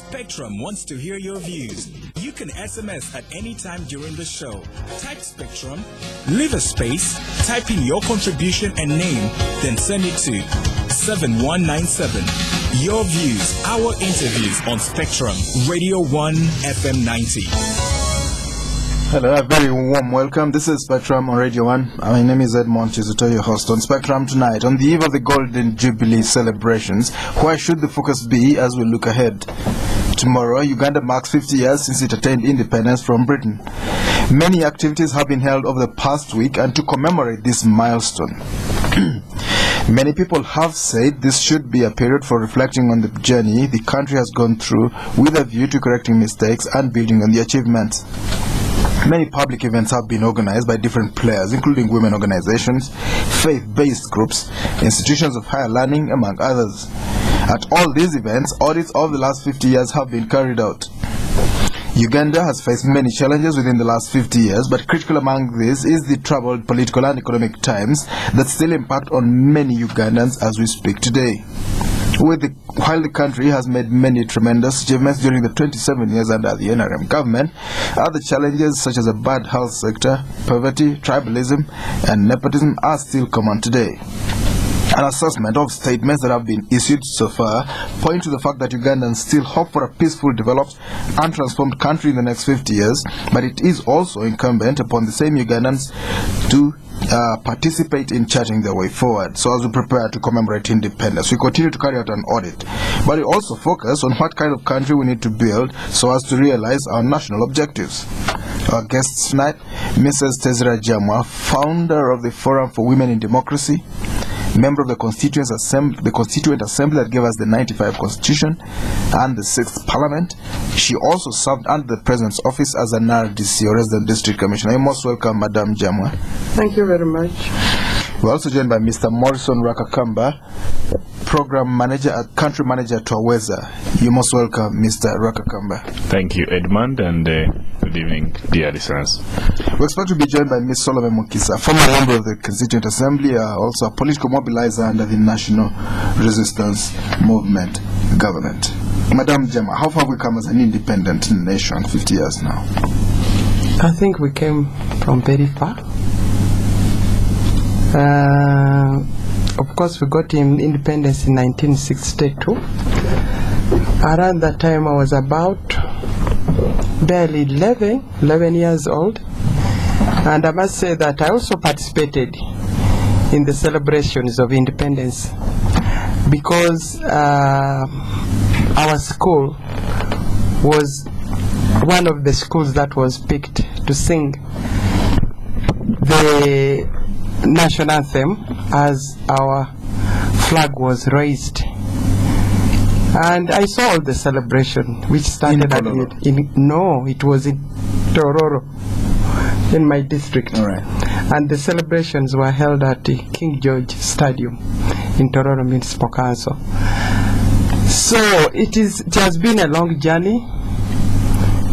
Spectrum wants to hear your views. You can SMS at any time during the show. Type Spectrum, leave a space, type in your contribution and name, then send it to 7197. Your views, our interviews on Spectrum, Radio 1 FM 90. Hello, a very warm welcome. This is Spectrum on Radio 1. My name is Edmond, Kizito, your host on Spectrum tonight. On the eve of the Golden Jubilee celebrations, where should the focus be as we look ahead? Tomorrow, Uganda marks 50 years since it attained independence from Britain. Many activities have been held over the past week and to commemorate this milestone. Many people have said this should be a period for reflecting on the journey the country has gone through with a view to correcting mistakes and building on the achievements. Many public events have been organized by different players, including women organizations, faith-based groups, institutions of higher learning, among others. At all these events, audits of the last 50 years have been carried out. Uganda has faced many challenges within the last 50 years, but critical among these is the troubled political and economic times that still impact on many Ugandans as we speak today. While the country has made many tremendous achievements during the 27 years under the NRM government, other challenges such as a bad health sector, poverty, tribalism, and nepotism are still common today. An assessment of statements that have been issued so far point to the fact that Ugandans still hope for a peaceful, developed, and transformed country in the next 50 years, but it is also incumbent upon the same Ugandans to participate in charting their way forward. So as we prepare to commemorate independence, we continue to carry out an audit, but we also focus on what kind of country we need to build so as to realize our national objectives. Our guests tonight, Mrs. Tezira Jamwa, founder of the Forum for Women in Democracy, member of the Constituent Assembly that gave us the 95 Constitution and the 6th Parliament. She also served under the President's Office as an RDC, or Resident District Commissioner. You're most welcome, Madam Jamwa. Thank you very much. We're also joined by Mr. Morrison Rwakakamba, Program Manager at Country Manager at TWAWEZA. You're most welcome, Mr. Rwakakamba. Thank you, Edmond, and good evening, dear listeners. We expect to be joined by Ms. Solome Mukisa, former member of the Constituent Assembly, also a political mobilizer under the National Resistance Movement government. Madam Jamwa, how far have we come as an independent nation? 50 years now. I think we came from very far. Of course, we got independence in 1962. Around that time, I was about barely 11 years old. And I must say that I also participated in the celebrations of independence because our school was one of the schools that was picked to sing the national anthem as our flag was raised. And I saw all the celebration which started it was in Tororo, in my district. All right. And the celebrations were held at the King George Stadium in Tororo Municipal Council. So it has been a long journey.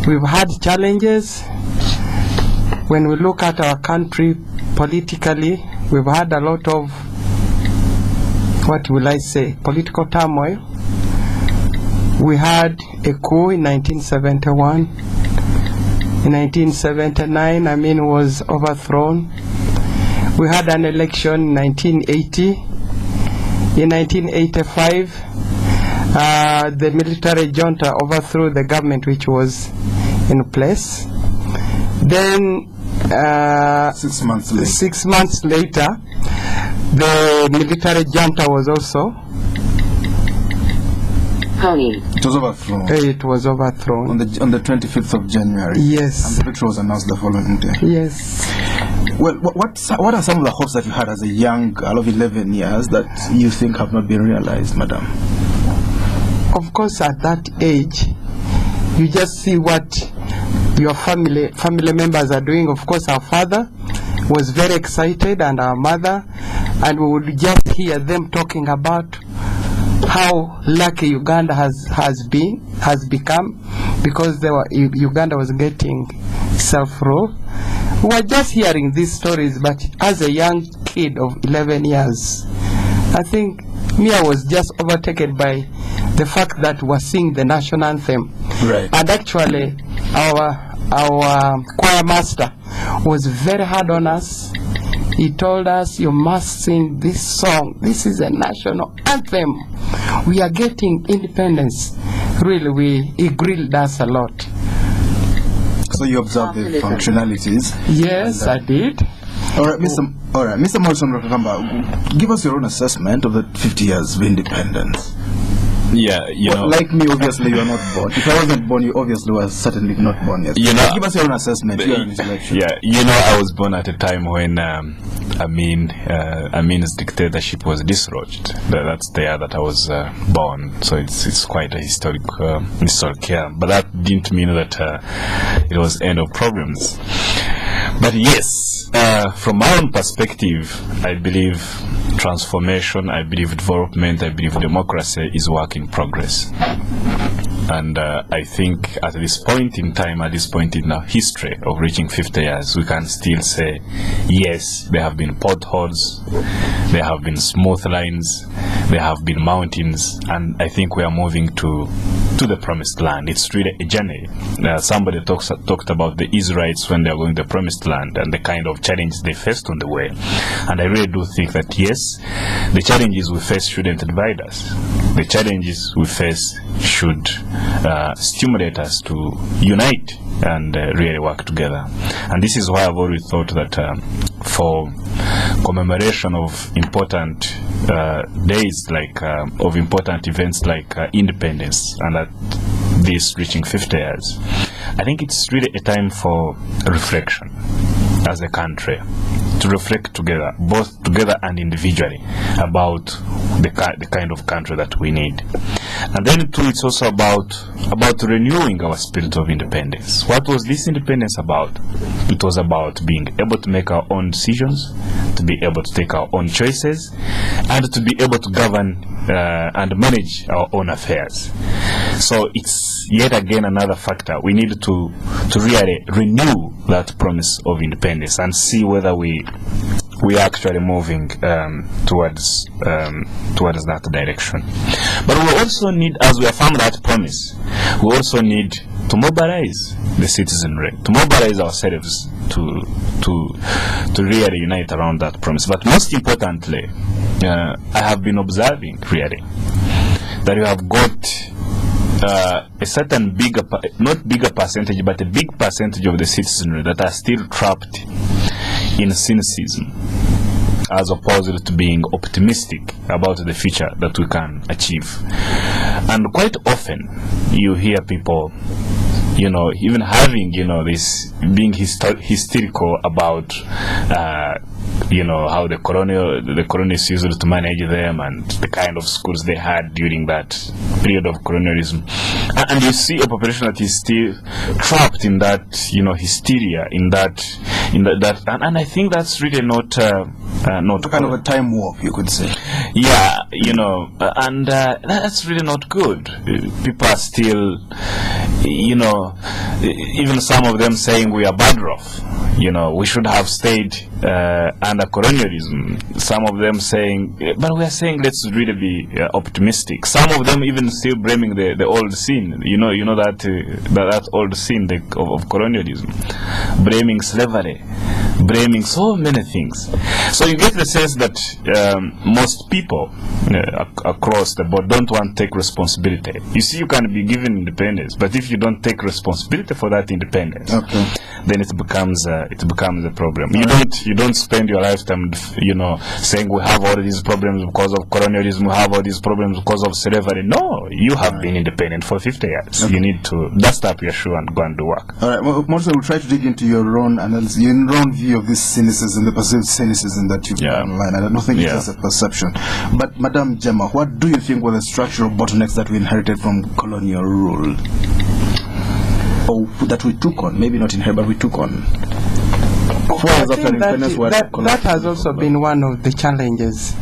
We've had challenges. When we look at our country politically, we've had a lot of, political turmoil. We had a coup in 1971. In 1979, Amin was overthrown. We had an election in 1980. In 1985, the military junta overthrew the government which was in place. Then 6 months later. 6 months later, the military junta was also It was overthrown. It was overthrown on the 25th of January. Yes. And the victory was announced the following day. Yes. Well, what are some of the hopes that you had as a young girl of 11 years that you think have not been realized, madam? Of course, at that age, you just see what your family members are doing. Of course, our father was very excited, and our mother, and we would just hear them talking about how lucky Uganda has become, because Uganda was getting self-rule. We were just hearing these stories, but as a young kid of 11 years, I think I was just overtaken by the fact that we're singing the national anthem. Right. And actually, our choir master was very hard on us. He told us, you must sing this song. This is a national anthem. We are getting independence. Really, he grilled us a lot. So you observed the functionalities? Yes, I did. All right, Mr. Morrison Rwakakamba, give us your own assessment of the 50 years of independence. Yeah, like me, obviously you are not born. If I wasn't born, you obviously were certainly not born yet. Give us your own assessment. I was born at a time when Amin's dictatorship was dislodged. That's the year that I was born. So it's quite a historic year. But that didn't mean that it was end of problems. But yes, from my own perspective, I believe transformation, I believe development, I believe democracy is work in progress. And I think at this point in time, at this point in our history of reaching 50 years, we can still say, yes, there have been potholes, there have been smooth lines, there have been mountains, and I think we are moving to the promised land. It's really a journey. Somebody talked about the Israelites when they are going to the promised land and the kind of challenges they faced on the way. And I really do think that, yes, the challenges we face shouldn't divide us. The challenges we face should stimulate us to unite and really work together. And this is why I've always thought that for commemoration of important days, like of important events like independence, and at this reaching 50 years, I think it's really a time for reflection as a country, to reflect together, both together and individually, about the kind of country that we need. And then too, it's also about renewing our spirit of independence. What was this independence about? It was about being able to make our own decisions, to be able to take our own choices, and to be able to govern and manage our own affairs. So it's yet again another factor. We need to really renew that promise of independence and see whether we are actually moving towards that direction. But we also need, as we affirm that promise, we also need to mobilize the citizenry, to mobilize ourselves to really unite around that promise. But most importantly, I have been observing really that you have got a certain not bigger percentage, but a big percentage of the citizenry that are still trapped in cynicism, as opposed to being optimistic about the future that we can achieve. And quite often you hear people, even having, this being hysterical about how the colonists used to manage them and the kind of schools they had during that period of colonialism. And you see a population that is still trapped in that, hysteria, in that, and I think that's really not kind of a time warp, you could say. Yeah, and that's really not good. People are still, even some of them saying we are better off. We should have stayed under colonialism. Some of them saying, but we are saying let's really be optimistic. Some of them even still blaming the old sin. That old sin of colonialism, blaming slavery, blaming so many things. So you get the sense that most people across the board don't want to take responsibility. You see, you can be given independence, but if you don't take responsibility for that independence, then it becomes a problem. You don't spend your lifetime, saying we have all these problems because of colonialism, we have all these problems because of slavery. No, you have been independent for 50 years. You need to dust up your shoe and go and do work. All right, well, Morrison, we'll try to dig into your own analysis, your own view of this cynicism, the perceived cynicism that you've got online. I don't think it's just a perception. But Madam Jamwa, what do you think were the structural bottlenecks that we inherited from colonial rule? Or that we took on, maybe not inherited, but we took on? I think that has also been one of the challenges,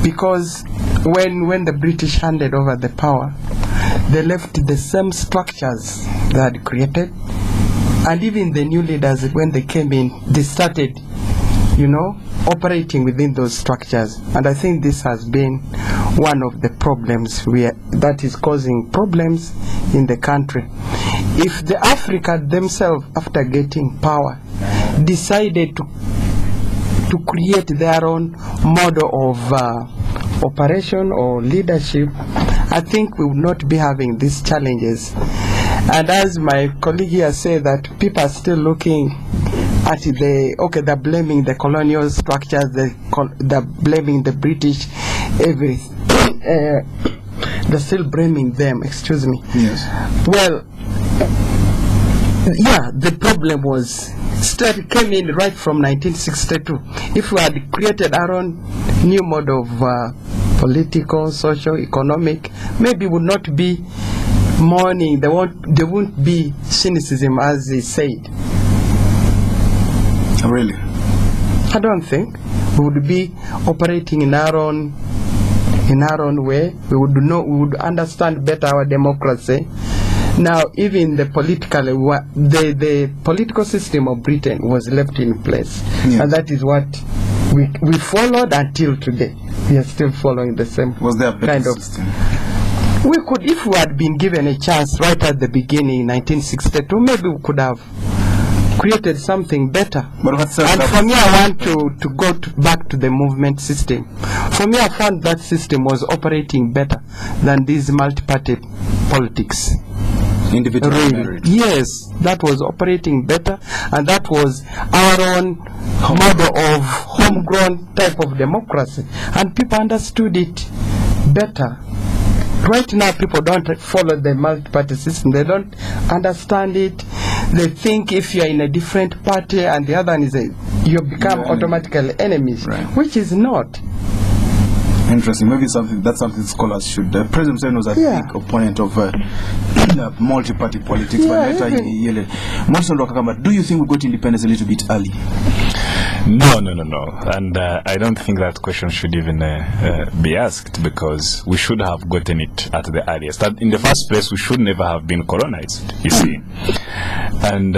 because when the British handed over the power, they left the same structures they had created, and even the new leaders, when they came in, they started operating within those structures. And I think this has been one of the problems that is causing problems in the country. If the Africa themselves, after getting power, decided to create their own model of operation or leadership, I think we would not be having these challenges. And as my colleague here said, that people are still looking at they're blaming the colonial structures, they're blaming the British, everything. They're still blaming them, excuse me. Yes. Well, yeah, the problem came in right from 1962. If we had created our own new mode of political, social, economic, maybe would not be mourning, there won't be cynicism as he said. Really? I don't think. We would be operating in our own way. We would understand better our democracy. Now, even the political system of Britain was left in place, yes. And that is what we followed until today. We are still following the same. Was there a better kind of system? We could, if we had been given a chance right at the beginning, 1962, maybe we could have created something better. But what's and for me, I want to go back to the movement system. For me, I found that system was operating better than this multi-party politics. Individual really. Yes, that was operating better, and that was our own model of homegrown type of democracy, and people understood it better. Right now, people don't follow the multi-party system. They don't understand it. They think if you're in a different party and the other one is you become automatically enemies, right. Which is not. Interesting. Maybe that's something scholars should. President Museveni was a big opponent of multi-party politics, but later he yielded. Morrison, Rwakakamba, do you think we got independence a little bit early? No. And I don't think that question should even be asked, because we should have gotten it at the earliest. That in the first place, we should never have been colonized, you see. And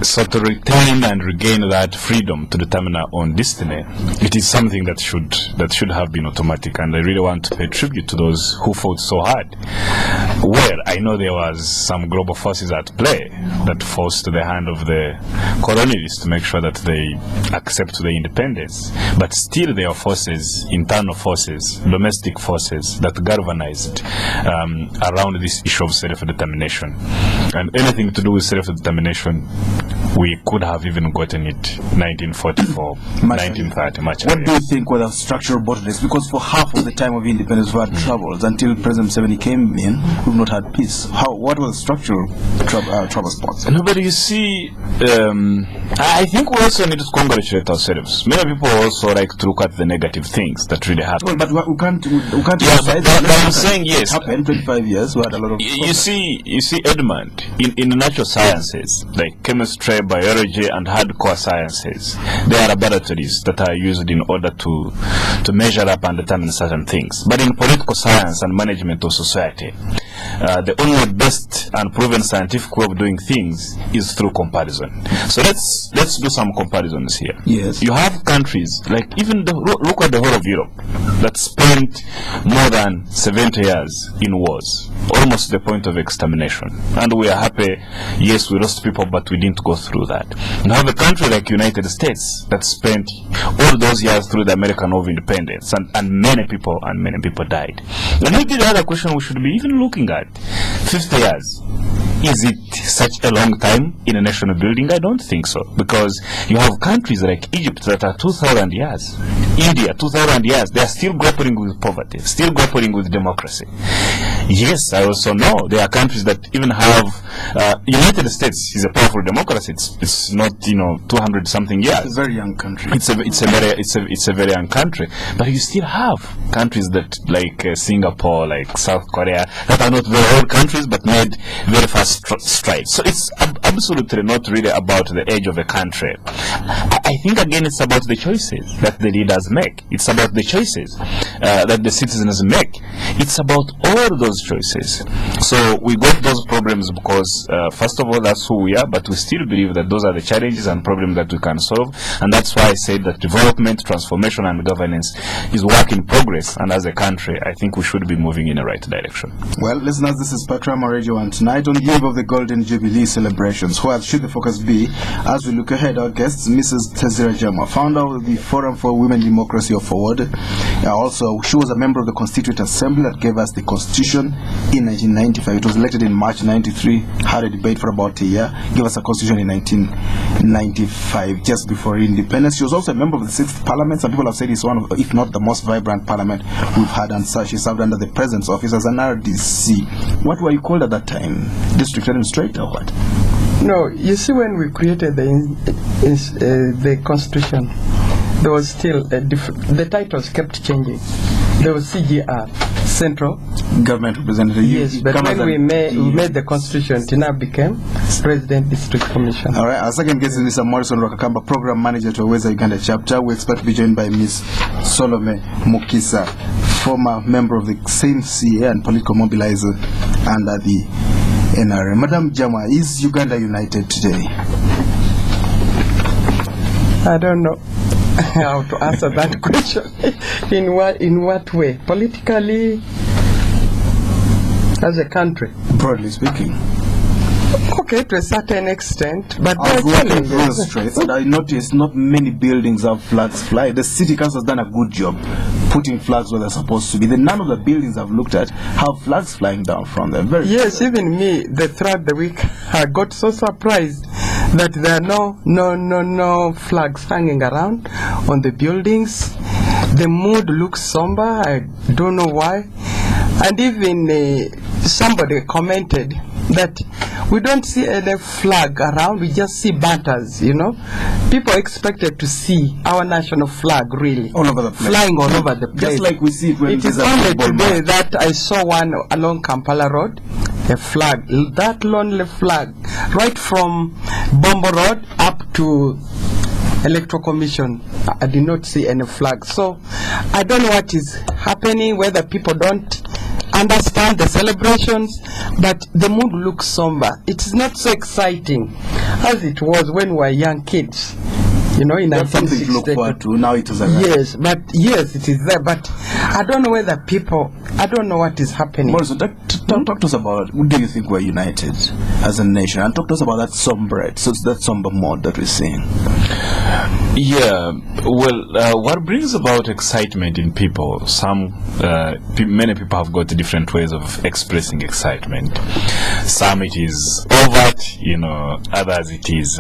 so to retain and regain that freedom to determine our own destiny, it is something that should have been automatic. And I really want to pay tribute to those who fought so hard. Well, I know there was some global forces at play that forced the hand of the colonialists to make sure that they accept their independence. But still there are forces, internal forces, domestic forces that galvanized around this issue of self-determination. And anything to do with self-determination, we could have even gotten it 1944, 1930, much What earlier. do you think were the structural bottlenecks? Because for half of the time of independence we had troubles. Until President Museveni came in, we've not had peace. What were the structural trouble spots? No, but you see, I think we also need to congratulate ourselves. Many people also like to look at the negative things that really happen. Well, but we can't. Yeah, but I'm saying yes. It happened 25 years. We had a lot of. You see, Edmond, in the natural sciences like chemistry, biology, and hardcore sciences, there are laboratories that are used in order to measure up and determine certain things. But in political science and management of society, the only best and proven scientific way of doing things is through comparison. So let's do some comparisons here. Yes. You have countries like look at the whole of Europe that spent more than 70 years in wars, almost to the point of extermination. And we are happy, yes, we lost people, but we didn't go through that. You have a country like United States that spent all those years through the American War of Independence, and many people died. And maybe the other question we should be even looking at, 50 years. Is it such a long time in a national building? I don't think so, because you have countries like Egypt that are 2,000 years, India 2,000 years, they are still grappling with poverty, still grappling with democracy. Yes, I also know there are countries that even have United States is a powerful democracy. It's not 200 something years. It's a very young country. It's a very young country, but you still have countries that like Singapore, like South Korea, that are not very old countries but made very fast strides. So it's absolutely not really about the age of a country. I think again it's about the choices that the leaders make. It's about the choices that the citizens make. It's about all those choices. So we got those problems because first of all, that's who we are, but we still believe that those are the challenges and problems that we can solve. And that's why I said that development, transformation, and governance is work in progress. And as a country, I think we should be moving in the right direction. Well, listeners, this is Spectrum on Radio 1 tonight on the eve of the Golden Jubilee celebrations. Where should the focus be? As we look ahead, our guests, Mrs. Tezira Jamwa, founder of the Forum for Women Democracy of Forward. Also, she was a member of the Constituent Assembly that gave us the Constitution in 1995. It was elected in March 93, had a debate for about a year, gave us a Constitution in 1995, just before independence. She was also a member of the 6th Parliament. Some people have said it's one of, if not the most vibrant parliament we've had, and such. She served under the President's office as an RDC. What were you called at that time? District Administrator or what? No, you see, when we created the Constitution, there was still the titles kept changing. There was CGR, Central Government Representative. Yes, but when we made the Constitution, it now became President District Commission. All right, our second guest is Mr. Morrison, Rwakakamba, Program Manager to TWAWEZA Uganda Chapter. We expect to be joined by Ms. Solome Mukisa, former member of the same CA and Political Mobilizer under the NRM. Madam Jamwa, is Uganda united today? I don't know how to answer that question. In what way? Politically, as a country? Broadly speaking. Okay, to a certain extent, but I've walked in those streets and I noticed not many buildings have flags flying. The city council has done a good job putting flags where they're supposed to be. None of the buildings I've looked at have flags flying down from them. Yes, even me, throughout the week, I got so surprised that there are no flags hanging around on the buildings. The mood looks somber. I don't know why. And even somebody commented that we don't see any flag around, we just see banners, you know. People expected to see our national flag really all over the place, flying all over the place, just like we see it when it is only today that I saw one along Kampala Road, a flag, that lonely flag, right from Bombo Road up to Electoral Commission. I did not see any flag. So I don't know what is happening, whether people don't understand the celebrations, but the mood looks somber. It is not so exciting as it was when we were young kids, you know, in 1960. Something to look forward to. Now it is arrived. Yes, but yes, it is there. But I don't know whether people, I don't know what is happening. Morrison, talk to us about, do you think we're united as a nation? And talk to us about that somber mode that we're seeing. Yeah, well, what brings about excitement in people? Many people have got different ways of expressing excitement. Some it is overt, you know. Others it is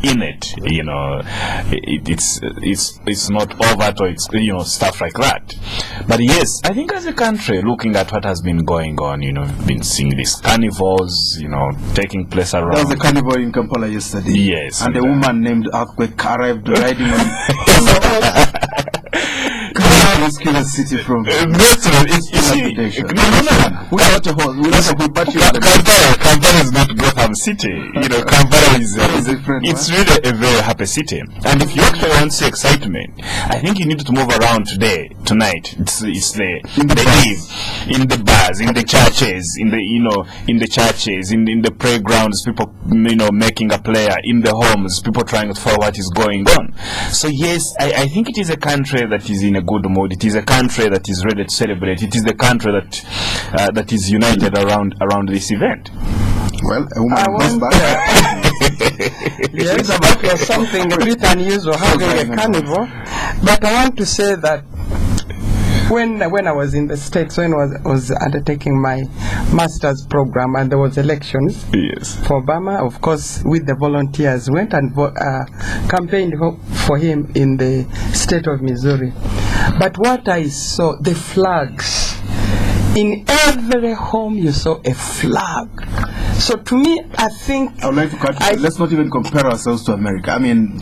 innate, you know. It's not overt, or it's, you know, stuff like that. But yes, I think as a country, looking at what has been going on, you know, we've been seeing these carnivals, you know, taking place around. There was a carnival in Kampala yesterday. Yes, and a woman named Earthquake arrived riding on. Rescue the city from Kampala is not Gotham City. You know, Kampala is it's really a very happy city. And if you actually want to see excitement, I think you need to move around tonight. It's the eve, in the bars, in the churches, in the playgrounds, people, you know, making a player, in the homes, people trying to follow what is going on. So yes, I think it is a country that is in a good mood. It is a country that is ready to celebrate. It is the country that is united around this event. Well, a woman was back. Yes, that was something a bit unusual, having a carnival. But I want to say that when I was in the States, when I was undertaking my master's program, and there was elections for Obama, of course, with the volunteers, went and campaigned for him in the state of Missouri. But what I saw, the flags. In every home you saw a flag. So to me, I think... I would like to cut you. Let's not even compare ourselves to America. I mean...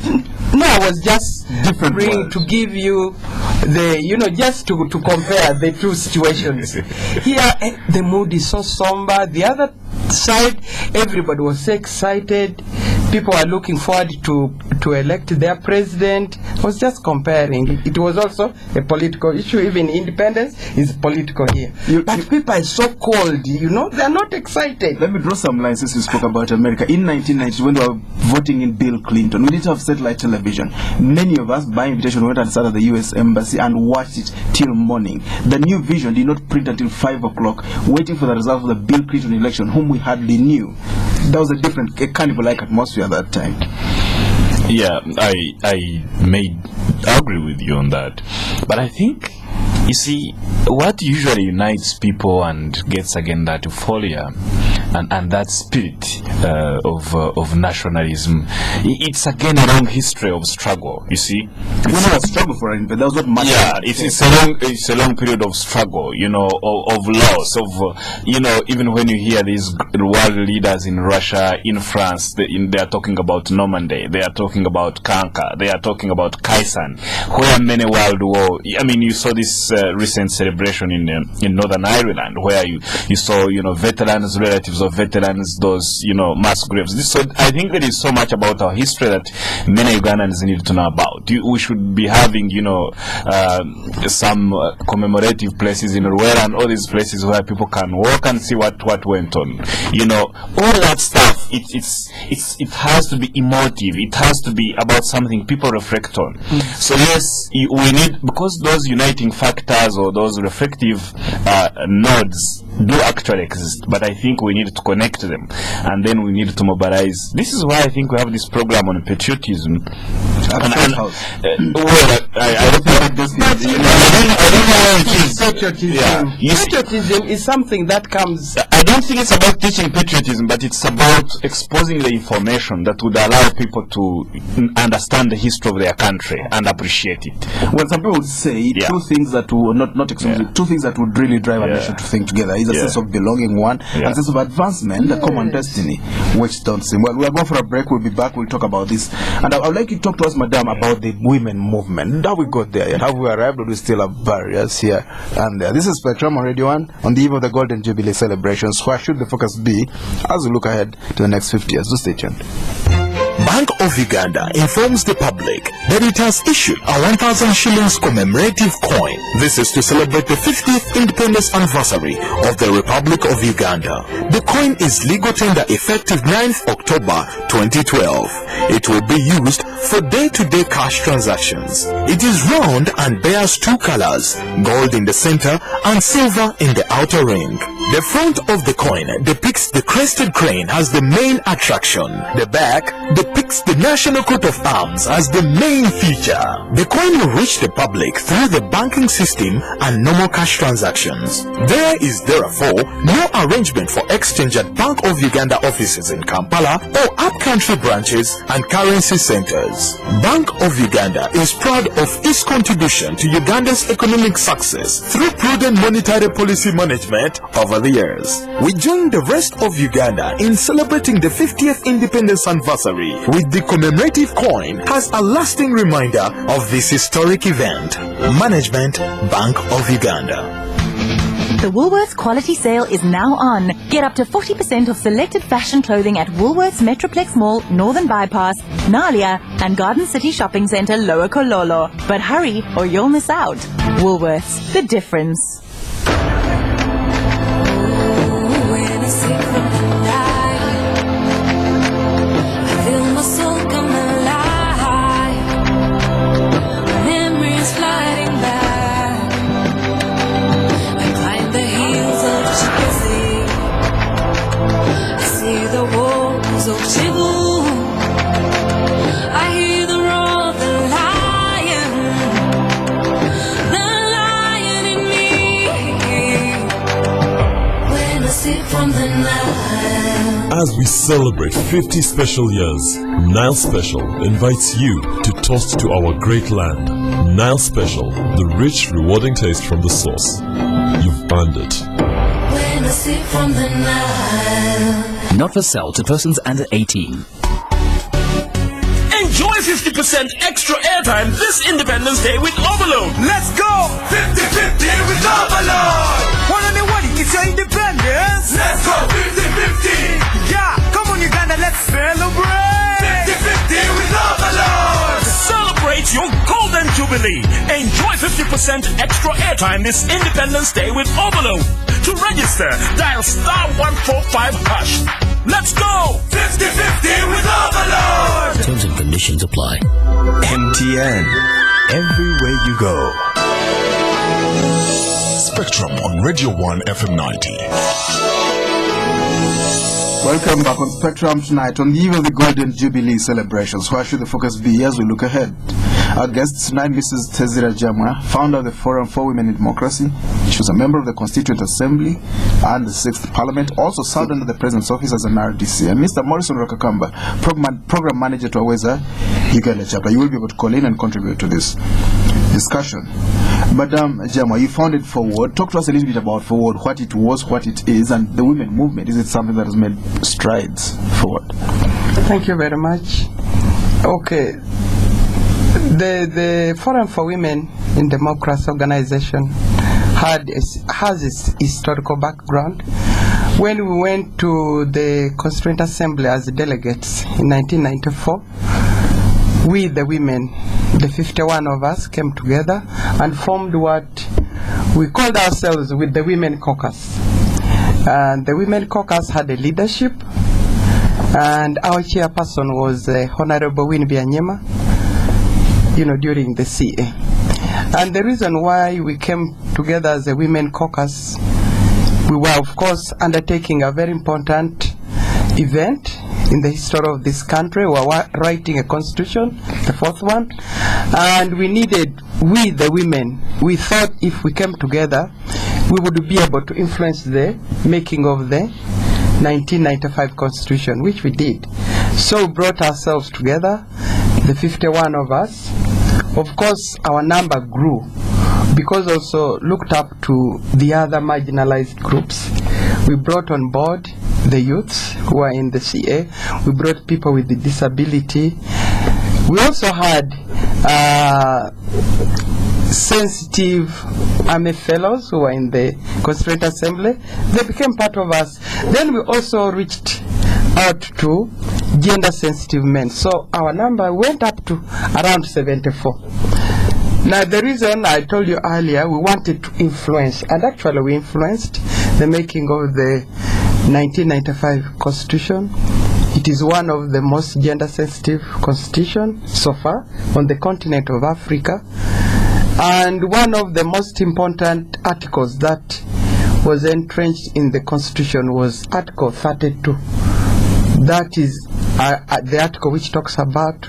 No, I was just different to give you the, you know, just to compare the two situations. Here, the mood is so somber. The other side, everybody was so excited. people are looking forward to elect their president. I was just comparing. It was also a political issue. Even independence is political here. But people are so cold, you know, they're not excited. Let me draw some lines since you spoke about America. In 1990, when they were voting in Bill Clinton, we didn't have satellite television. Many of us, by invitation, went and sat at the U.S. Embassy and watched it till morning. The New Vision did not print until 5 o'clock, waiting for the result of the Bill Clinton election, whom we hardly knew. That was a carnival-like atmosphere at that time. Yeah, I agree with you on that. But I think, you see, what usually unites people and gets again that euphoria and that spirit of nationalism, it's again a long history of struggle. You see, we never struggled for it, but that was what mattered. Yeah, it's a long period of struggle, you know, of loss, of you know, even when you hear these world leaders in Russia, in France, they are talking about Normandy, they are talking about Kanka, they are talking about Kaisan, where many world war. I mean, you saw this recent celebration in Northern Ireland, where you saw, you know, veterans, relatives of veterans, those, you know, mass graves. So I think there is so much about our history that many Ugandans need to know about. We should be having, you know, some commemorative places in Rwakakamba and all these places where people can walk and see what went on. You know, all that stuff. It has to be emotive. It has to be about something people reflect on. So yes, we need, because those uniting factors or those reflective nodes do actually exist, but I think we need to connect them, and then we need to mobilize. This is why I think we have this program on patriotism. Well, I don't think patriotism is something that comes. I don't think it's about teaching patriotism, but it's about exposing the information that would allow people to understand the history of their country and appreciate it. Well, some people would say two things that will two things that would really drive a nation to think together. Is a sense of belonging, one, and a sense of advancement, a common destiny, which don't seem. Well, we are going for a break. We'll be back. We'll talk about this, and I would like you to talk to us, Madam, about the women movement. Have we got there yet? Have we arrived, or do we still have barriers here and there? This is Spectrum on Radio 1 on the eve of the Golden Jubilee celebrations. Where should the focus be as we look ahead to the next 50 years? Do stay tuned. Bank of Uganda informs the public that it has issued a 1,000 shillings commemorative coin. This is to celebrate the 50th independence anniversary of the Republic of Uganda. The coin is legal tender effective 9th October 2012. It will be used for day-to-day cash transactions. It is round and bears two colors, gold in the center and silver in the outer ring. The front of the coin depicts the crested crane as the main attraction. The back depicts the national coat of arms as the main feature. The coin will reach the public through the banking system and normal cash transactions. There is therefore no arrangement for exchange at Bank of Uganda offices in Kampala or up-country branches and currency centers. Bank of Uganda is proud of its contribution to Uganda's economic success through prudent monetary policy management over the years. We join the rest of Uganda in celebrating the 50th independence anniversary with the commemorative coin as a lasting reminder of this historic event. Management, Bank of Uganda. The Woolworths Quality Sale is now on. Get up to 40% off selected fashion clothing at Woolworths Metroplex Mall, Northern Bypass, Nalia, and Garden City Shopping Centre, Lower Kololo. But hurry or you'll miss out. Woolworths, the difference. As we celebrate 50 special years, Nile Special invites you to toast to our great land. Nile Special, the rich, rewarding taste from the source. You've earned it. When I sip from the Nile. Not for sale to persons under 18. Enjoy 50% extra airtime this Independence Day with Overload. Let's go! 50-50 with Overload! It's your independence! Let's go 50-50! Yeah, come on Uganda, let's celebrate! Jubilee. Enjoy 50% extra airtime this Independence Day with Overload. To register, dial *145#. Let's go! 50-50 with Overload! Terms and conditions apply. MTN. Everywhere you go. Spectrum on Radio 1 FM 90. Welcome back on Spectrum tonight. On the eve of the Golden Jubilee celebrations, where should the focus be as we look ahead? Our guest tonight, Mrs. Tezira Jamwa, founder of the Forum for Women in Democracy. She was a member of the Constituent Assembly and the 6th Parliament, also served under the President's Office as an RDC. And Mr. Morrison Rwakakamba, Program Manager to TWAWEZA, Uganda chapter. You will be able to call in and contribute to this discussion. Madam Jamwa, you founded Forward. Talk to us a little bit about Forward, what it was, what it is, and the women movement. Is it something that has made strides forward? Thank you very much. Okay. The Forum for Women in Democracy organization has its historical background. When we went to the Constituent Assembly as delegates in 1994, we, the women, the 51 of us, came together and formed what we called ourselves with the Women Caucus. And the Women Caucus had a leadership, and our chairperson was Honorable Winnie Anyema, during the CA. And the reason why we came together as a Women Caucus, we were, of course, undertaking a very important event in the history of this country. We were writing a constitution, the 4th one, and we, the women, we thought if we came together, we would be able to influence the making of the 1995 constitution, which we did. So we brought ourselves together, the 51 of us. Of course, our number grew because also looked up to the other marginalized groups. We brought on board the youths who are in the CA. We brought people with the disability. We also had sensitive army fellows who were in the Constituent Assembly. They became part of us. Then we also reached out to gender sensitive men. So our number went up to around 74. Now the reason I told you earlier, we wanted to influence, and actually we influenced the making of the 1995 Constitution. It is one of the most gender sensitive constitutions so far on the continent of Africa. And one of the most important articles that was entrenched in the Constitution was Article 32. That is the article which talks about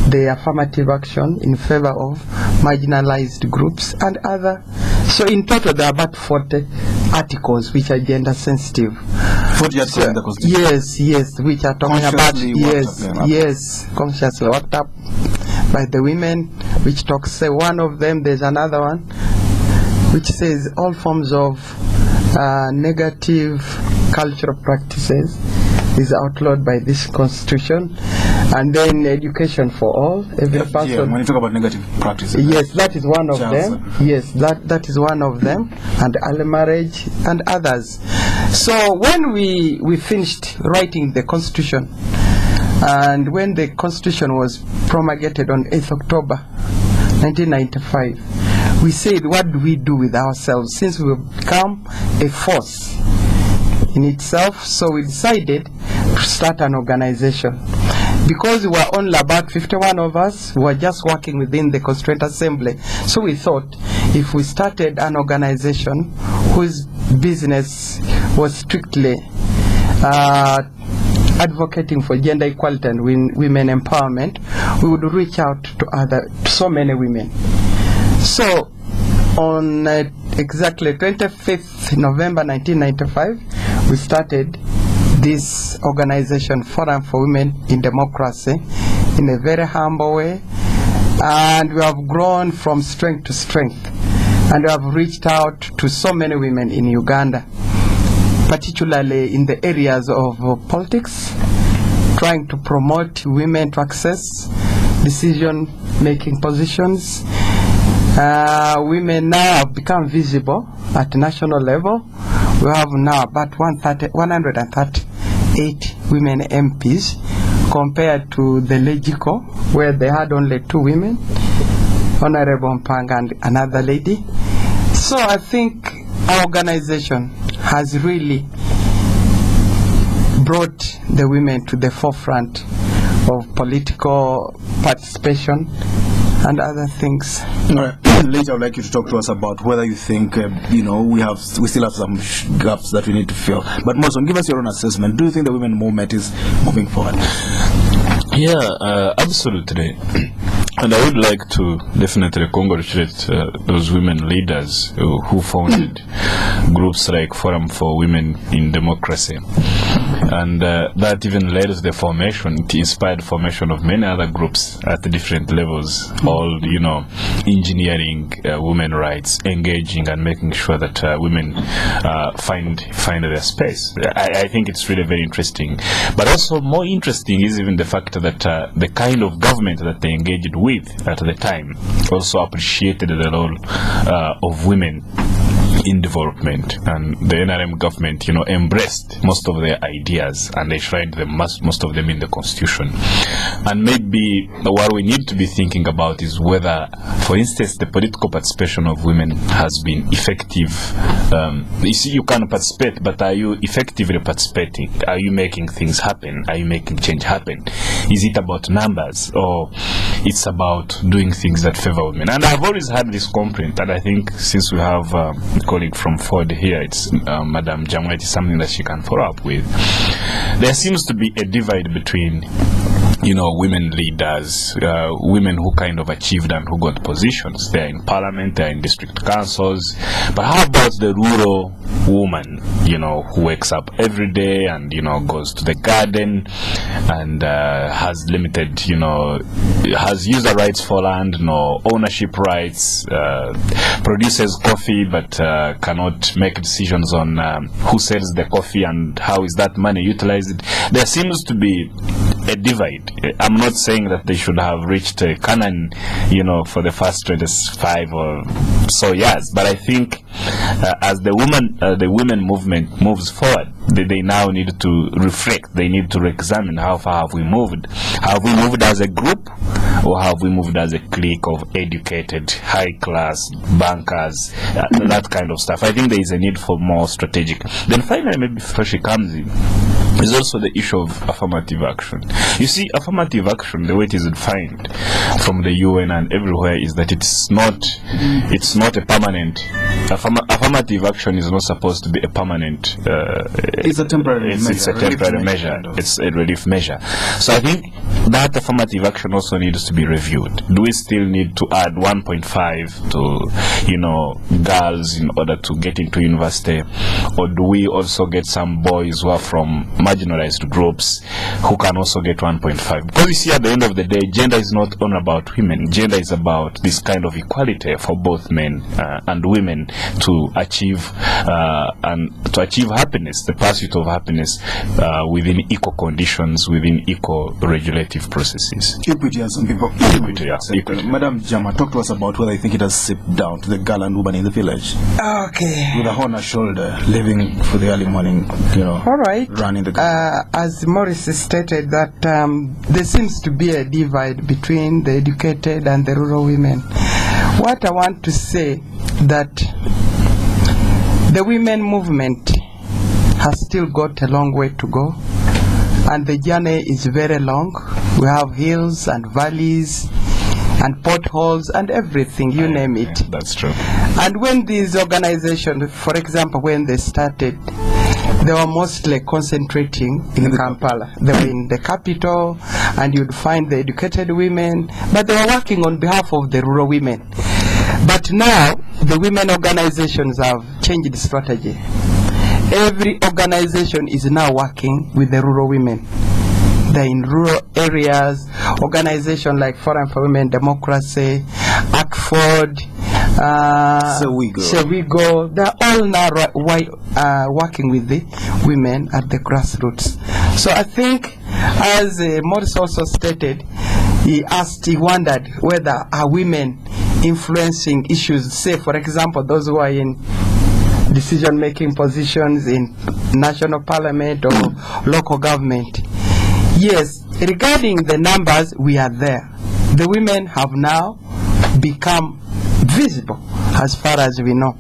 the affirmative action in favor of marginalized groups and other. So in total there are about 40 articles which are gender sensitive. 40 articles in the Constitution? Yes, which are talking about, consciously worked up by the women, which talks, say one of them, there's another one, which says all forms of negative cultural practices is outlawed by this constitution. And then education for all, every person. Yeah, when you talk about negative practices. Yes, that is one of them. Yes, that is one of them. And early marriage and others. So when we finished writing the constitution, and when the constitution was promulgated on 8th October 1995, we said, what do we do with ourselves since we have become a force in itself? So we decided to start an organization. Because we were only about 51 of us, we were just working within the Constituent Assembly. So we thought if we started an organization whose business was strictly advocating for gender equality and women empowerment, we would reach out to so many women. So on exactly 25th November 1995, we started this organization, Forum for Women in Democracy, in a very humble way, and we have grown from strength to strength, and we have reached out to so many women in Uganda, particularly in the areas of politics, trying to promote women to access decision-making positions. Women now have become visible at national level. We have now about 138 women MPs compared to the Legico, where they had only 2 women. Honorable Mpanga and another lady. So I think our organization has really brought the women to the forefront of political participation and other things. All right. Later, I'd like you to talk to us about whether you think, we still have some gaps that we need to fill. But Morrison, give us your own assessment. Do you think the women movement is moving forward? Yeah, absolutely. And I would like to definitely congratulate those women leaders who founded groups like Forum for Women in Democracy. And that even led to the formation, it inspired formation of many other groups at the different levels, all, engineering women rights, engaging and making sure that women find their space. I think it's really very interesting. But also more interesting is even the fact that the kind of government that they engaged with at the time also appreciated the role of women in development, and the NRM government, embraced most of their ideas and they enshrined them, most of them in the constitution. And maybe what we need to be thinking about is whether, for instance, the political participation of women has been effective. You see, you can participate, but are you effectively participating? Are you making things happen? Are you making change happen? Is it about numbers, or it's about doing things that favor women? And I've always had this complaint, and I think since we have colleague from Ford here, it's Madam Jamwa, it is something that she can follow up with. There seems to be a divide between women leaders, women who kind of achieved and who got positions. They're in parliament, they're in district councils. But how about the rural woman, who wakes up every day and, goes to the garden and has limited, has user rights for land, no ownership rights, produces coffee but cannot make decisions on who sells the coffee and how is that money utilized. There seems to be a divide. I'm not saying that they should have reached Canaan, for the first 25 or so years, but I think as the women movement moves forward, they now need to reflect. They need to examine how far have we moved. Have we moved as a group, or have we moved as a clique of educated, high-class bankers, that kind of stuff? I think there is a need for more strategic. Then finally, maybe before she comes in, is also the issue of affirmative action. You see, affirmative action, the way it is defined from the UN and everywhere, is that it's not a permanent. Affirmative action is not supposed to be a permanent. It's a temporary measure. It's a temporary measure. It's a relief measure. So I think that affirmative action also needs to be reviewed. Do we still need to add 1.5 to girls in order to get into university, or do we also get some boys who are from marginalized groups who can also get 1.5? Because you see, at the end of the day, gender is not only about women. Gender is about this kind of equality for both men and women to achieve happiness, the pursuit of happiness within equal conditions, within equal regulative processes. Equity, as some people. Equity. Madam Jamwa, talk to us about whether you think it has seeped down to the girl and woman in the village. Okay. With a horn on her shoulder, living for the early morning, All right. running the garden. As Morris stated, that there seems to be a divide between the educated and the rural women. What I want to say, that the women movement has still got a long way to go, and the journey is very long. We have hills and valleys and potholes and everything, you name it. That's true. And when these organizations, for example, when they started, they were mostly concentrating in Kampala. They were in the capital, and you'd find the educated women, but they were working on behalf of the rural women. But now, the women organizations have changed strategy. Every organization is now working with the rural women. They're in rural areas. Organizations like Forum for Women Democracy, ACFORD, Sewigo, they're all now working with the women at the grassroots. So I think, as Morris also stated, he wondered whether are women influencing issues, say for example those who are in decision-making positions in national parliament or local government. Yes, regarding the numbers, we are there. The women have now become visible as far as we know.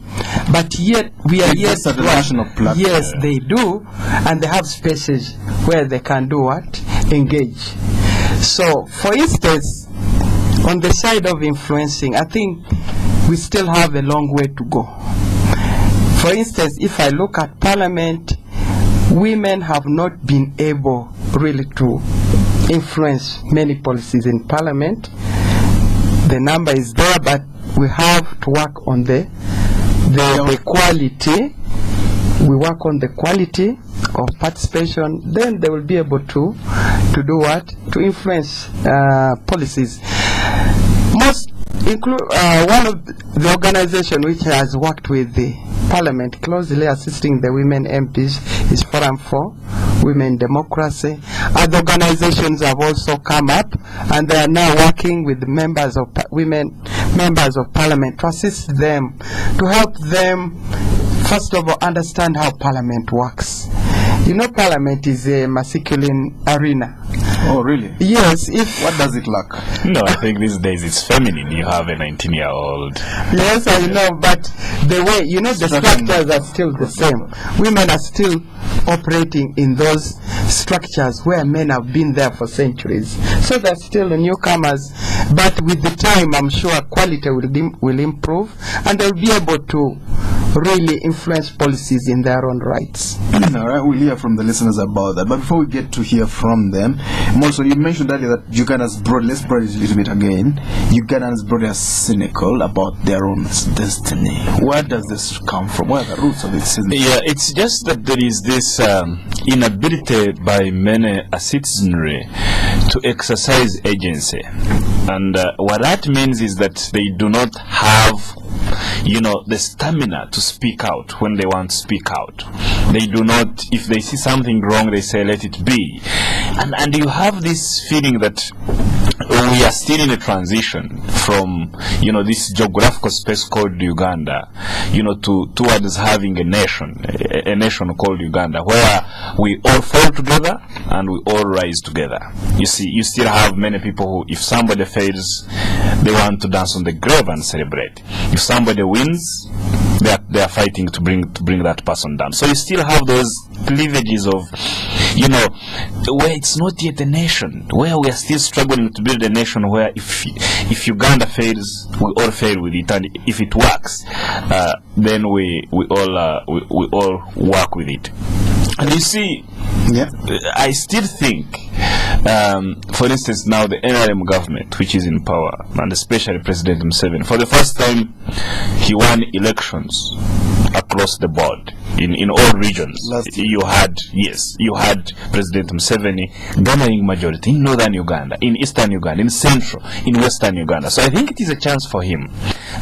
But yet we are yet to national platform. Yes, they do, and they have spaces where they can do what? Engage. So, for instance, on the side of influencing, I think we still have a long way to go. For instance, if I look at Parliament, women have not been able really to influence many policies in Parliament. The number is there, but we have to work on the quality. We work on the quality of participation, then they will be able to do what? To influence policies. Most include one of the organization which has worked with the Parliament closely assisting the women MPs is Forum for Women Democracy. Other organizations have also come up, and they are now working with members of members of Parliament to assist them, to help them first of all understand how Parliament works. You know, Parliament is a masculine arena. Oh, really? Yes. What does it lack? No, I think these days it's feminine. You have a 19-year-old. Yes, I know, but the way, you know, the structures are still the same. Women are still operating in those structures where men have been there for centuries. So they're still newcomers. But with the time, I'm sure quality will improve, and they'll be able to really influence policies in their own rights. All right, we'll hear from the listeners about that. But before we get to hear from them, Morrison, you mentioned earlier that Uganda's broad, let's broad it a little bit again. Ugandans broadly are cynical about their own destiny. Where does this come from? Where are the roots of it? Yeah, it's just that there is this inability by many citizenry to exercise agency. And what that means is that they do not have, you know, the stamina to speak out when they want to speak out. They do not, if they see something wrong, they say, let it be. And you have this feeling that we are still in a transition from, you know, this geographical space called Uganda, you know, towards having a nation called Uganda, where we all fall together and we all rise together. You see, you still have many people who, if somebody fails, they want to dance on the grave and celebrate. If somebody wins, they are fighting to bring that person down. So you still have those cleavages of, you know, where it's not yet a nation, where we are still struggling to build a nation where if Uganda fails, we all fail with it, and if it works, then we all work with it. And you see, yeah, I still think, for instance, now the NRM government, which is in power, and especially President Museveni, for the first time, he won elections across the board in all regions. You had President Museveni garnering majority in northern Uganda, in eastern Uganda, in central, in western Uganda. So I think it is a chance for him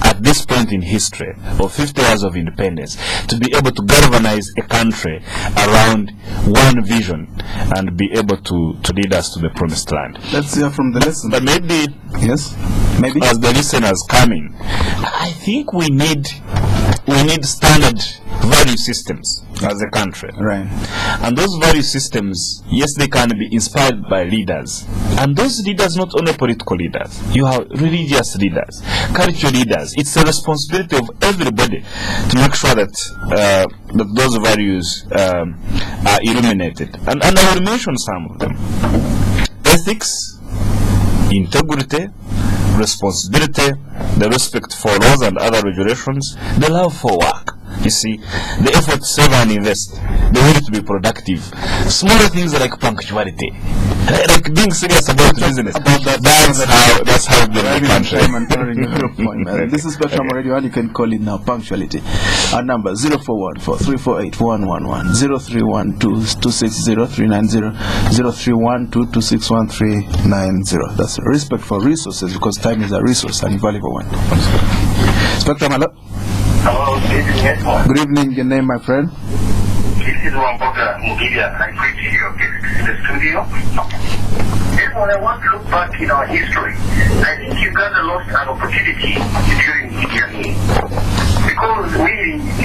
at this point in history of 50 years of independence to be able to galvanize a country around one vision and be able to lead us to the promised land. Let's hear from the listeners. But maybe, yes, maybe as the listeners come in, I think we need standard value systems as a country. Right. And those value systems, yes, they can be inspired by leaders. And those leaders, not only political leaders, you have religious leaders, cultural leaders. It's a responsibility of everybody to make sure that those values are illuminated. And I will mention some of them. Ethics, integrity, responsibility, the respect for laws and other regulations, the love for work. You see, the effort to save and invest, the will to be productive. Smaller things like punctuality, like being serious about business. That's how we build the country. This is Spectrum Radio, and you can call in now. Punctuality. Our number 0414-348-111, 0312-260-390, 0312-261-390. That's respect for resources, because time is a resource, an invaluable one. Spectrum, hello. Hello, good evening, Edmond. Good evening, your name, my friend? This is Rwakakamba. I greet you in the studio. Edmond, I want to look back in our history. I think Uganda lost an opportunity during Idi Amin. Because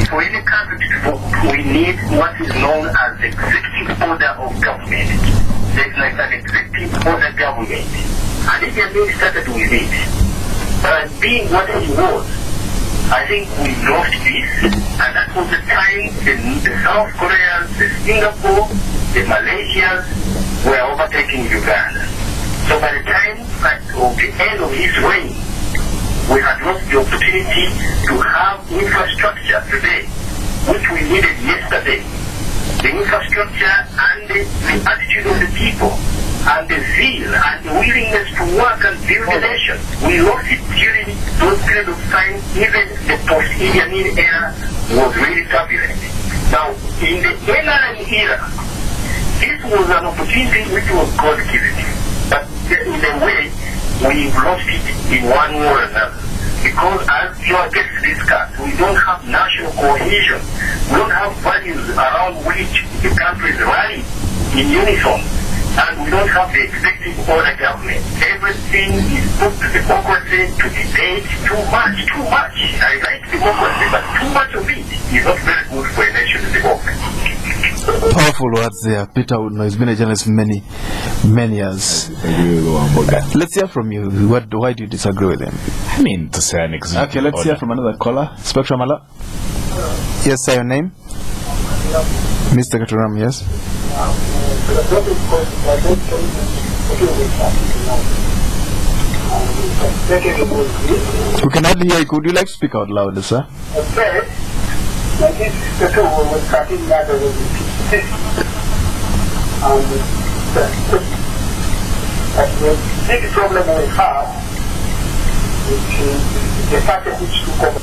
for any country to vote, we need what is known as the executive order of government. There's like an executive order government. And Idi Amin started with it. But being what he was, I think we lost this, and that was the time the South Koreans, the Singapore, the Malaysians were overtaking Uganda. So by the time of the end of his reign, we had lost the opportunity to have infrastructure today, which we needed yesterday. The infrastructure and the attitude of the people, and the zeal and the willingness to work and build a nation. We lost it during those periods of time. Even the post-Idi Amin era was really turbulent. Now, in the NRM era, this was an opportunity which was God-given. But in a way, we've lost it in one way or another. Because as your guests discussed, we don't have national cohesion. We don't have values around which the country is rallying in unison. And we don't have the executive order government. Everything is put to democracy, to debate, too much. I like democracy, but too much of it is not very good for a nation to develop. Powerful words there. Peter would know. He's been a journalist many years. Let's hear from you. Why do you disagree with him? I mean, to say an executive Okay, let's hear from another caller. Spectrum Alert. Yes, sir, your name? Mr. Katuram, yes. We can hardly hear you. Could you like to speak out louder, sir? Okay. The big problem we have is the fact that which to come.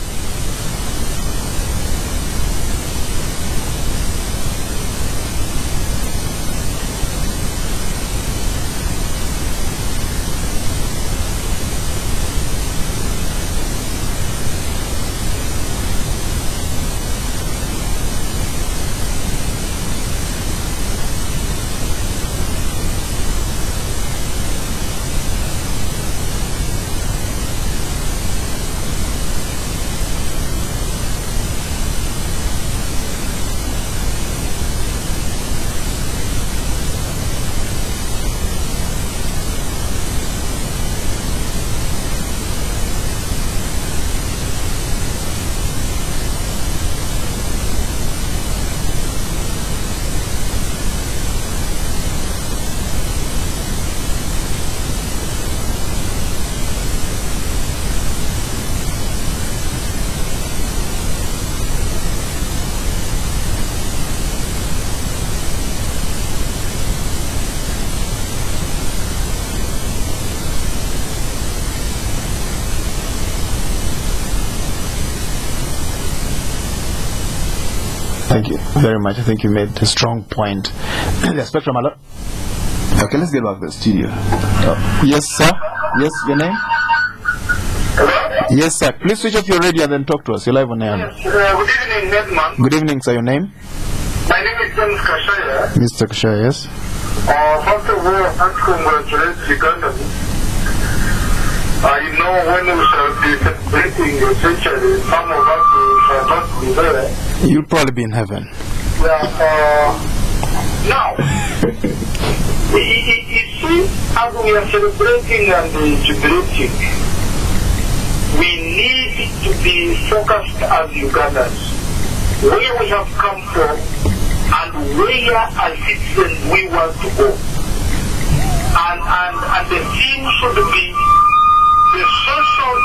Thank you very much. I think you made a strong point. Yes, Spectrum Alert. Okay, let's get back to the studio. Yes, sir. Yes, your name? Hello? Yes, sir. Please switch off your radio and then talk to us. You're live on air. Yes, good evening, Edmond. Good evening, sir. Your name? My name is James Kashaya. Mr. Kashaya, yes. First of all, I want to congratulate Uganda. I know when we shall be celebrating the century, some of us shall not be there. You'll probably be in heaven. Yeah, now, you see, as we are celebrating and jubilating, we need to be focused as Ugandans, where we have come from and where as citizens we want to go. And the theme should be the social,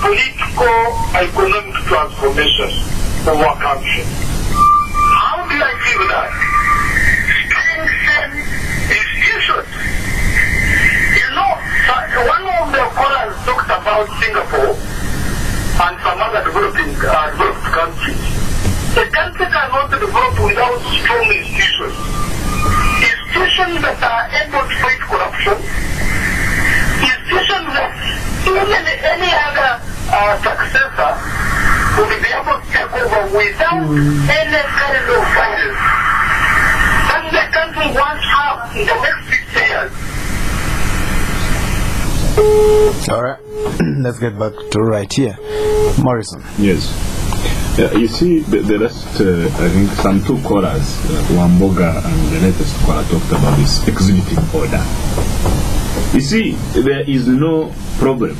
political, economic transformations of our country. How do I feel that? Strengthen institutions. You know, one of the callers talked about Singapore and some other developed countries. The country cannot develop without strong institutions. Institutions that are able to fight corruption. Institutions that even any other successor will be able to take over without any kind of violence. And the country wants to have in the next 6 years. All right. Let's get back to right here. Morrison. Yes. You see, the rest, I think some two callers, Wamboga and the latest caller talked about this executive order. You see, there is no problem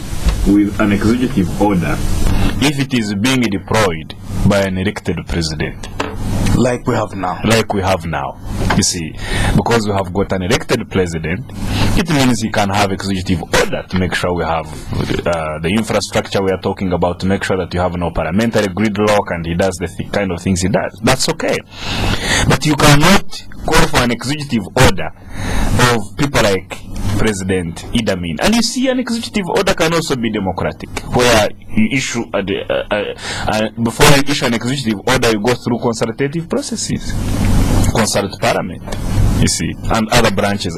with an executive order if it is being deployed by an elected president. Like we have now. You see, because we have got an elected president, it means he can have executive order to make sure we have the infrastructure we are talking about, to make sure that you have no parliamentary gridlock, and he does the kind of things he does. That's okay. But you cannot call for an executive order of people like President Idi Amin. And you see, an executive order can also be democratic, where you issue before you issue an executive order, you go through consultative processes, consult parliament, you see, and other branches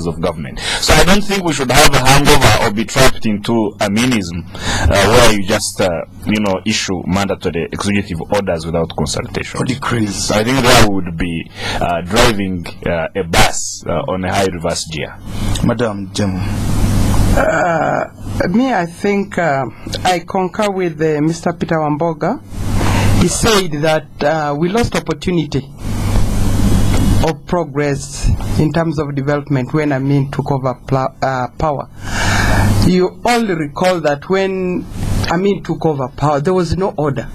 of government. So I don't think we should have a hangover or be trapped into Aminism, where you just issue mandatory executive orders without consultation or decrees. So I think that would be driving a bus on a high reverse gear. Madam Jamwa. Me, I think I concur with Mr. Peter Wamboga. He said that we lost opportunity of progress in terms of development when Amin took over power. You all recall that when Amin took over power, there was no order.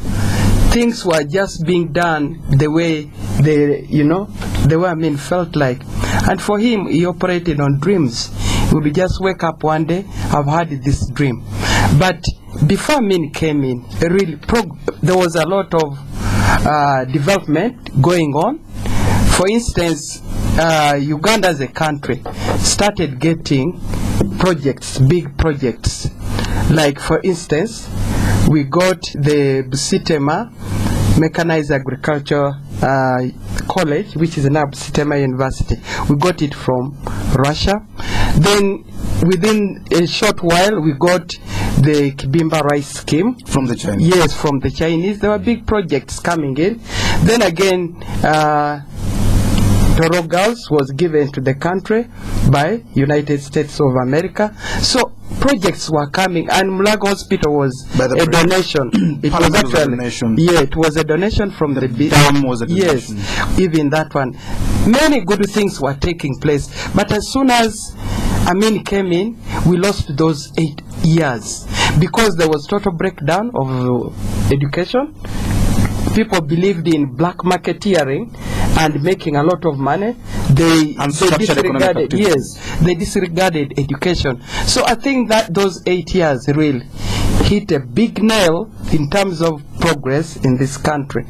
Things were just being done the way Amin felt like. And for him, he operated on dreams. He would just wake up one day, I've had this dream. But before Amin came in, there was a lot of development going on. For instance, Uganda as a country started getting projects, big projects. Like, for instance, we got the Busitema Mechanized Agriculture College, which is now Busitema University. We got it from Russia. Then within a short while, we got the Kibimba rice scheme. From the Chinese? Yes, from the Chinese. There were big projects coming in. Then again, Toro Girls was given to the country by United States of America. So projects were coming, and Mulago Hospital was a donation. It was actually a donation. Yeah, it was a donation from the dam was a donation. Yes, even that one. Many good things were taking place, but as soon as Amin came in, we lost those 8 years because there was total breakdown of education. People believed in black marketeering and making a lot of money. They disregarded education. So I think that those 8 years really hit a big nail in terms of progress in this country.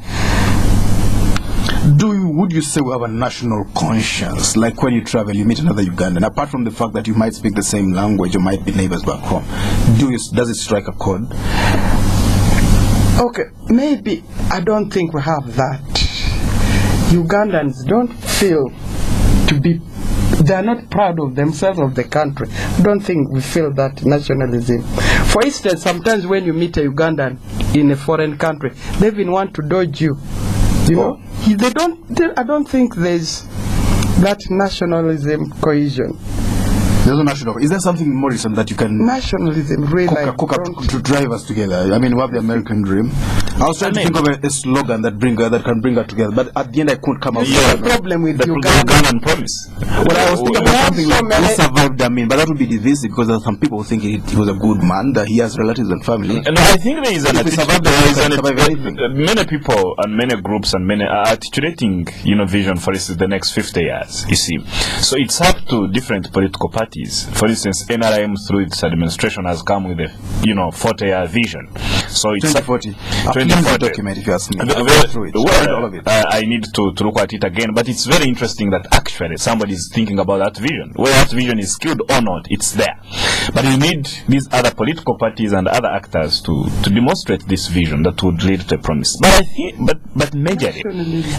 Would you say we have a national conscience? Like when you travel, you meet another Ugandan. Apart from the fact that you might speak the same language, you might be neighbors back home. Does it strike a chord? Okay, maybe I don't think we have that. Ugandans don't feel they are not proud of themselves, of the country. I don't think we feel that nationalism. For instance, sometimes when you meet a Ugandan in a foreign country, they even want to dodge you. I don't think there's that nationalism cohesion. There's no national. Is there something in Morrison that you can nationalism really cook up to drive us together? I mean, we have the American dream. I was trying to think of a slogan that can bring us together, but at the end I couldn't come up with the problem with the Ugandan promise. Well, I was thinking about something like we survived Amin, but that would be divisive because there are some people who think he was a good man, that he has relatives and family. No, I think there is many people and many groups and many are articulating, vision for instance the next 50 years. You see, so it's up to different political parties. For instance, NRM through its administration has come with a 40-year vision. So it's 2040. 2040 document, if you ask me. I need to look at it again, but it's very interesting that actually somebody is thinking about that vision. Whether that vision is skewed or not, it's there. But you need these other political parties and other actors to demonstrate this vision that would lead to a promise. But I think, but majorly,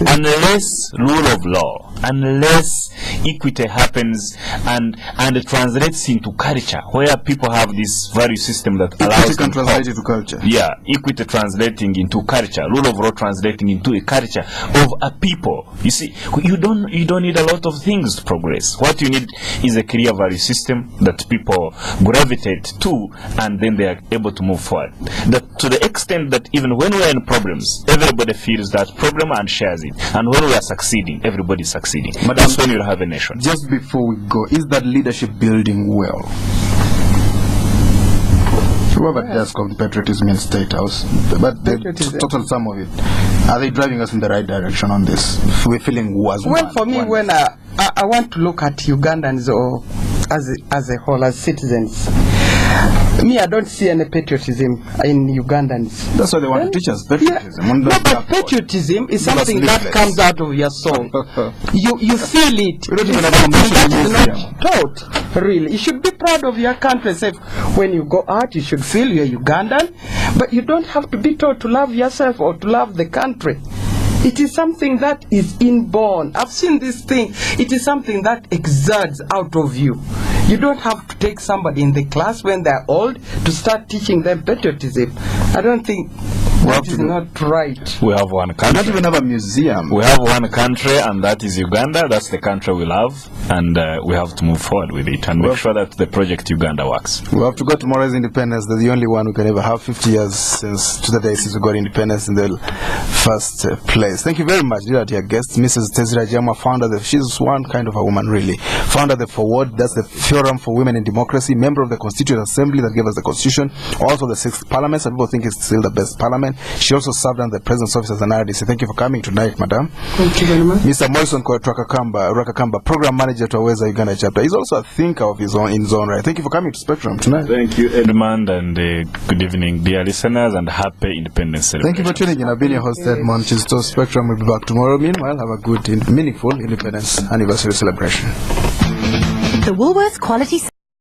unless rule of law, unless equity happens and it translates into culture, where people have this value system that allows them to translate it to culture. Yeah, equity translating into culture, rule of law translating into a culture of a people. You see, you don't need a lot of things to progress. What you need is a clear value system that people gravitate to, and then they are able to move forward. That to the extent that even when we are in problems, everybody feels that problem and shares it. And when we are succeeding, everybody is succeeding. But that's when you have a nation. Just before we go, is that leadership building well? Whoever does call patriotism in State House, but the total sum of it, are they driving us in the right direction on this? We're feeling was well, for me, when I want to look at Ugandans or as a whole, as citizens, me, I don't see any patriotism in Ugandans. That's why they want to teach us patriotism. Yeah. No, but patriotism is something that comes out of your soul. You feel it. We don't even have that is not taught, really. You should be proud of your country. Say, when you go out, you should feel you're Ugandan, but you don't have to be taught to love yourself or to love the country. It is something that is inborn. I've seen this thing. It is something that exudes out of you. You don't have to take somebody in the class when they're old to start teaching them patriotism. I don't think that is not right. We have one country. We don't even have a museum. We have one country, and that is Uganda. That's the country we love, and we have to move forward with it and make sure that the project Uganda works. We have to go to tomorrow's independence. They're the only one who can ever have 50 years since to the day since we got independence in the first place. Thank you very much, dear guest, Mrs. Tezira Jamwa, founder. She's one kind of a woman, really. Founder of the Forward, that's the Forum for Women in Democracy, member of the Constituent Assembly that gave us the Constitution, also the 6th Parliament. Some people think it's still the best Parliament. She also served under the President's Office as an RDC. Thank you for coming tonight, Madam. Thank you very much. Mr. Morrison Rwakakamba, Program Manager to TWAWEZA Uganda Chapter. He's also a thinker of his own in his own right. Thank you for coming to Spectrum tonight. Thank you, Edmond, and good evening, dear listeners, and happy Independence celebration. Thank you for tuning in. I've been your host, Edmond. Kizito. Spectrum will be back tomorrow. Meanwhile, have a good, meaningful Independence anniversary celebration. The Woolworths Quality